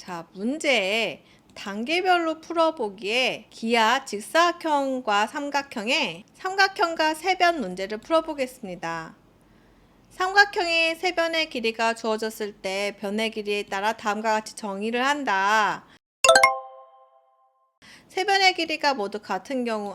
자, 문제에 단계별로 풀어보기에 기하 직사각형과 삼각형과 세변 문제를 풀어보겠습니다. 삼각형의 세변의 길이가 주어졌을 때 변의 길이에 따라 다음과 같이 정의를 한다. 세변의 길이가 모두 같은 경우,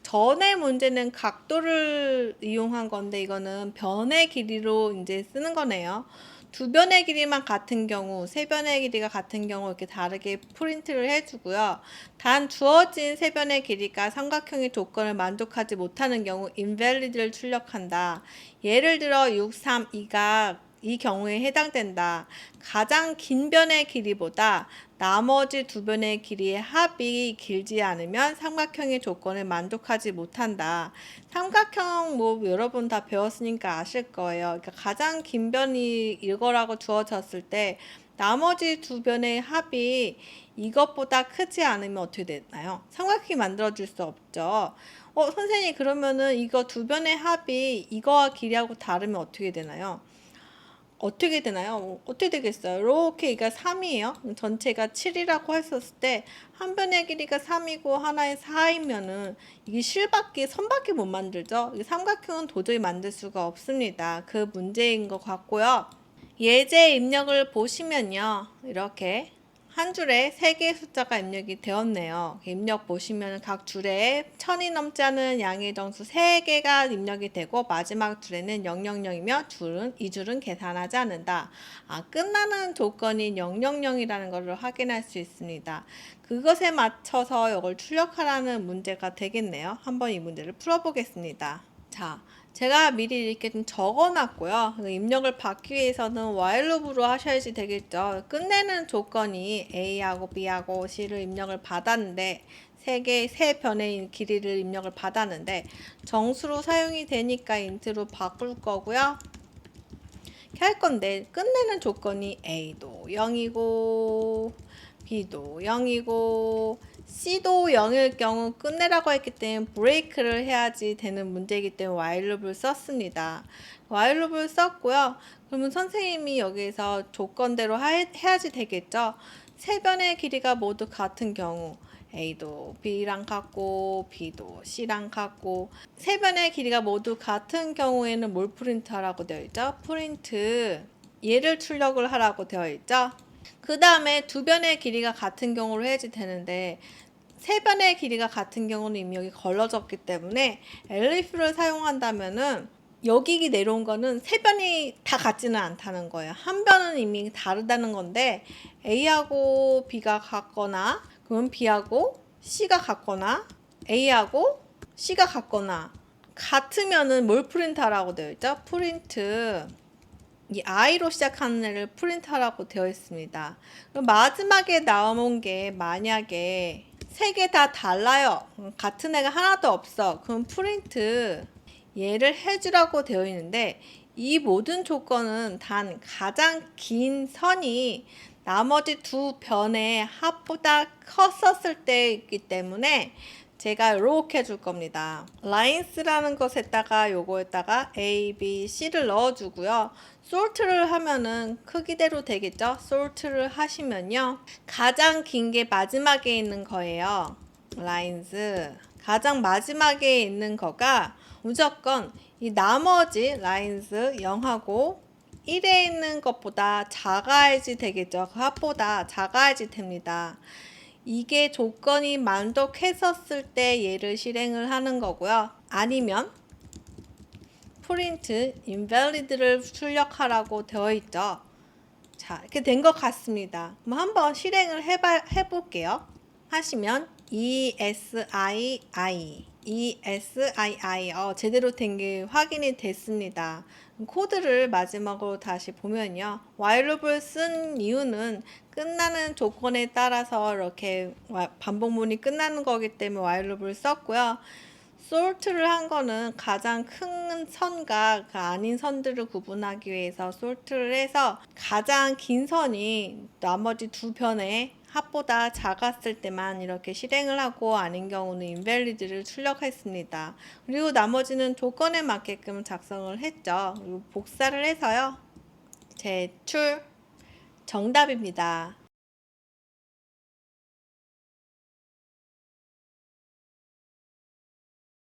전의 문제는 각도를 이용한 건데 이거는 변의 길이로 이제 쓰는 거네요. 두 변의 길이만 같은 경우, 세 변의 길이가 같은 경우 이렇게 다르게 프린트를 해주고요. 단 주어진 세 변의 길이가 삼각형의 조건을 만족하지 못하는 경우 invalid를 출력한다. 예를 들어 6, 3, 2가 이 경우에 해당된다. 가장 긴 변의 길이보다 나머지 두 변의 길이의 합이 길지 않으면 삼각형의 조건을 만족하지 못한다. 삼각형 여러분 다 배웠으니까 아실 거예요. 그러니까 가장 긴 변이 이거라고 주어졌을 때 나머지 두 변의 합이 이것보다 크지 않으면 어떻게 되나요? 삼각형이 만들어질 수 없죠. 선생님 그러면은 이거 두 변의 합이 이거와 길이하고 다르면 어떻게 되나요? 어떻게 되나요? 어떻게 되겠어요? 이렇게 이가 3이에요. 전체가 7이라고 했었을 때 한 변의 길이가 3이고 하나의 4이면은 이게 선밖에 못 만들죠. 삼각형은 도저히 만들 수가 없습니다. 그 문제인 것 같고요. 예제 입력을 보시면요. 이렇게 한 줄에 3개의 숫자가 입력이 되었네요. 입력 보시면 각 줄에 1000이 넘지 않은 양의 정수 3개가 입력이 되고 마지막 줄에는 000이며 이 줄은 계산하지 않는다. 끝나는 조건이 000이라는 것을 확인할 수 있습니다. 그것에 맞춰서 이걸 출력하라는 문제가 되겠네요. 한번 이 문제를 풀어보겠습니다. 자, 제가 미리 이렇게 좀 적어놨고요. 입력을 받기 위해서는 while loop로 하셔야지 되겠죠. 끝내는 조건이 A하고 B하고 C를 입력을 받았는데 세 변의 길이를 입력을 받았는데 정수로 사용이 되니까 인트로 바꿀 거고요. 이렇게 할 건데 끝내는 조건이 A도 0이고 B도 0이고 C도 0일 경우 끝내라고 했기 때문에 브레이크를 해야지 되는 문제이기 때문에 while loop을 썼습니다. while loop을 썼고요. 그러면 선생님이 여기서 조건대로 해야지 되겠죠. 세 변의 길이가 모두 같은 경우 A도 B랑 같고 B도 C랑 같고 세 변의 길이가 모두 같은 경우에는 뭘 프린트하라고 되어 있죠? 프린트 얘를 출력을 하라고 되어 있죠. 그 다음에 두 변의 길이가 같은 경우로 해야지 되는데 세 변의 길이가 같은 경우는 이미 여기 걸러졌기 때문에 elif를 사용한다면은 여기 내려온 거는 세 변이 다 같지는 않다는 거예요. 한 변은 이미 다르다는 건데 A하고 B가 같거나 그럼 B하고 C가 같거나 A하고 C가 같으면은 뭘 프린트하라고 되어 있죠? 프린트 이 I로 시작하는 애를 프린트하라고 되어 있습니다. 그럼 마지막에 나온 게 만약에 세 개 다 달라요. 같은 애가 하나도 없어. 그럼 프린트 얘를 해주라고 되어 있는데 이 모든 조건은 단 가장 긴 선이 나머지 두 변의 합보다 컸었을 때이기 때문에 제가 이렇게 해줄 겁니다. lines라는 것에다가 요거에다가 A, B, C를 넣어주고요. sort를 하면은 크기대로 되겠죠? sort를 하시면요. 가장 긴 게 마지막에 있는 거예요. lines. 가장 마지막에 있는 거가 무조건 이 나머지 lines 0하고 1에 있는 것보다 작아야지 되겠죠. 그 합보다 작아야지 됩니다. 이게 조건이 만족했었을 때 얘를 실행을 하는 거고요. 아니면 print invalid를 출력하라고 되어 있죠. 자, 이렇게 된 것 같습니다. 그럼 한번 실행을 해볼게요. 하시면 ESII 제대로 된 게 확인이 됐습니다. 코드를 마지막으로 다시 보면요. while loop을 쓴 이유는 끝나는 조건에 따라서 이렇게 반복문이 끝나는 거기 때문에 while loop을 썼고요. sort를 한 거는 가장 큰 선과 그 아닌 선들을 구분하기 위해서 sort를 해서 가장 긴 선이 나머지 두 변의 합보다 작았을 때만 이렇게 실행을 하고 아닌 경우는 invalid를 출력했습니다. 그리고 나머지는 조건에 맞게끔 작성을 했죠. 그리고 복사를 해서요. 제출 정답입니다.